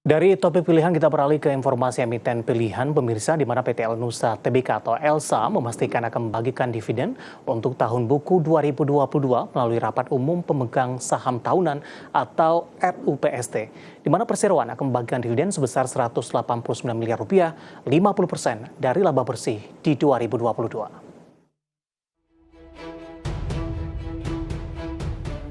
Dari topik pilihan kita beralih ke informasi emiten pilihan pemirsa di mana PT Elnusa Tbk atau ELSA memastikan akan membagikan dividen untuk tahun buku 2022 melalui rapat umum pemegang saham tahunan atau RUPST, di mana perseroan akan membagikan dividen sebesar Rp189 miliar, 50% dari laba bersih di 2022.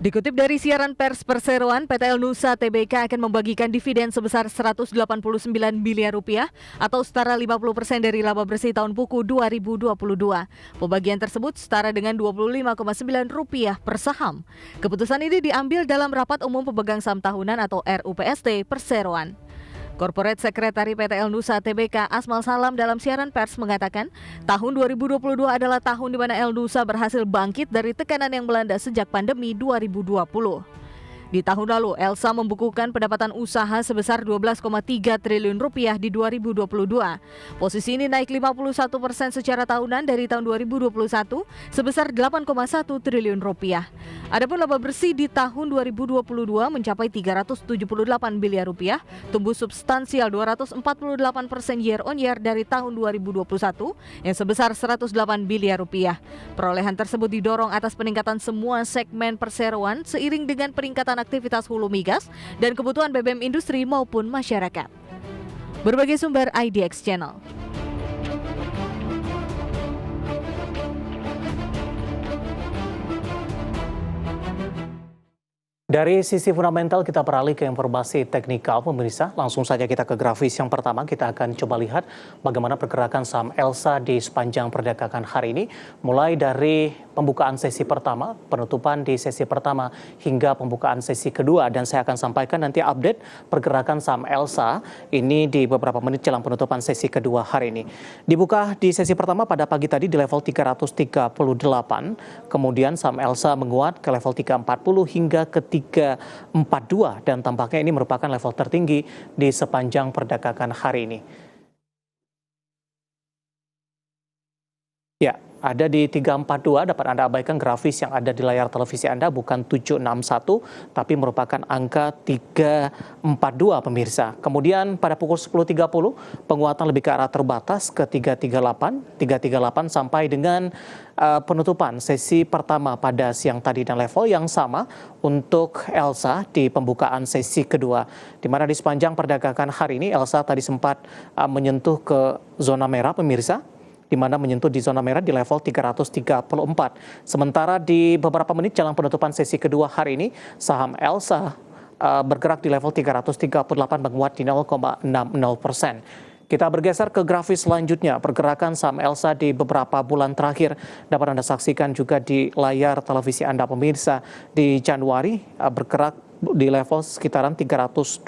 Dikutip dari siaran pers perseroan, PT Elnusa Tbk akan membagikan dividen sebesar Rp189 miliar atau setara 50% dari laba bersih tahun buku 2022. Pembagian tersebut setara dengan Rp25,9 per saham. Keputusan ini diambil dalam rapat umum pemegang saham tahunan atau RUPST perseroan. Corporate Secretary PT Elnusa Tbk Asmal Salam dalam siaran pers mengatakan, tahun 2022 adalah tahun di mana Elnusa berhasil bangkit dari tekanan yang melanda sejak pandemi 2020. Di tahun lalu, ELSA membukukan pendapatan usaha sebesar Rp12,3 triliun di 2022. Posisi ini naik 51% secara tahunan dari tahun 2021 sebesar Rp8,1 triliun. Adapun laba bersih di tahun 2022 mencapai Rp378 miliar, tumbuh substansial 248% year on year dari tahun 2021 yang sebesar Rp108 miliar. Perolehan tersebut didorong atas peningkatan semua segmen perseroan seiring dengan peningkatan aktivitas hulu migas dan kebutuhan BBM industri maupun masyarakat. Berbagai sumber IDX Channel. Dari sisi fundamental kita beralih ke informasi teknikal pemirsa. Langsung saja kita ke grafis yang pertama. Kita akan coba lihat bagaimana pergerakan saham ELSA di sepanjang perdagangan hari ini. Mulai dari pembukaan sesi pertama, penutupan di sesi pertama hingga pembukaan sesi kedua. Dan saya akan sampaikan nanti update pergerakan saham ELSA ini di beberapa menit jelang penutupan sesi kedua hari ini. Dibuka di sesi pertama pada pagi tadi di level 338. Kemudian saham ELSA menguat ke level 340 hingga ke 342 dan tampaknya ini merupakan level tertinggi di sepanjang perdagangan hari ini. Ya, ada di 342, dapat Anda abaikan grafis yang ada di layar televisi Anda, bukan 761, tapi merupakan angka 342 pemirsa. Kemudian pada pukul 10.30, penguatan lebih ke arah terbatas ke 338 sampai dengan penutupan sesi pertama pada siang tadi dan level yang sama untuk ELSA di pembukaan sesi kedua. Di mana di sepanjang perdagangan hari ini ELSA tadi sempat menyentuh ke zona merah pemirsa, di mana menyentuh di zona merah di level 334. Sementara di beberapa menit jelang penutupan sesi kedua hari ini, saham ELSA bergerak di level 338 menguat di 0,60%. Kita bergeser ke grafis selanjutnya. Pergerakan saham ELSA di beberapa bulan terakhir dapat Anda saksikan juga di layar televisi Anda pemirsa. Di Januari bergerak di level sekitaran 320,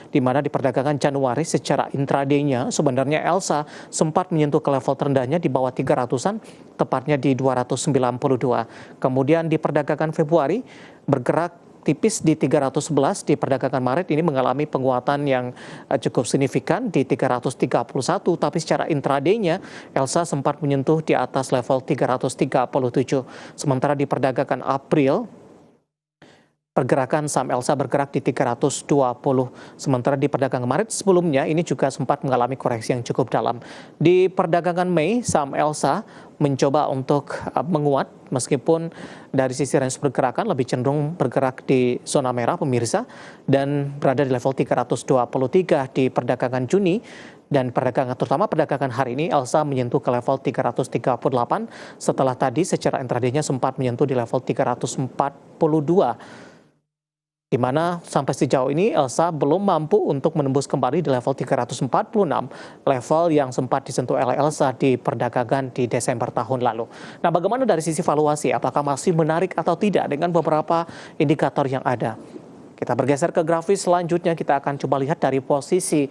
di mana di perdagangan Januari secara intraday-nya sebenarnya ELSA sempat menyentuh ke level terendahnya di bawah 300-an, tepatnya di 292. Kemudian di perdagangan Februari bergerak tipis di 311, di perdagangan Maret ini mengalami penguatan yang cukup signifikan di 331, tapi secara intraday-nya ELSA sempat menyentuh di atas level 337. Sementara di perdagangan April, pergerakan saham ELSA bergerak di 320. Sementara di perdagangan Maret sebelumnya ini juga sempat mengalami koreksi yang cukup dalam. Di perdagangan Mei, saham ELSA mencoba untuk menguat meskipun dari sisi range pergerakan lebih cenderung bergerak di zona merah pemirsa dan berada di level 323 di perdagangan Juni. Dan perdagangan terutama perdagangan hari ini ELSA menyentuh ke level 338 setelah tadi secara intraday-nya sempat menyentuh di level 342. Di mana sampai sejauh ini ELSA belum mampu untuk menembus kembali di level 346, level yang sempat disentuh oleh ELSA di perdagangan di Desember tahun lalu. Nah, bagaimana dari sisi valuasi? Apakah masih menarik atau tidak dengan beberapa indikator yang ada? Kita bergeser ke grafis selanjutnya, kita akan coba lihat dari posisi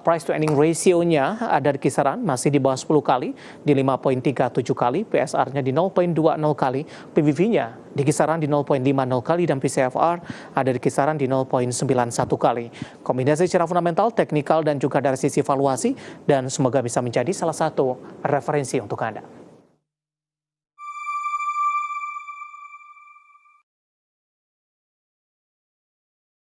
price to earning ratio-nya ada di kisaran masih di bawah 10 kali, di 5,37 kali, PSR-nya di 0,20 kali, PBV-nya di kisaran di 0,50 kali, dan PCFR ada di kisaran di 0,91 kali. Kombinasi secara fundamental, teknikal, dan juga dari sisi valuasi, dan semoga bisa menjadi salah satu referensi untuk Anda.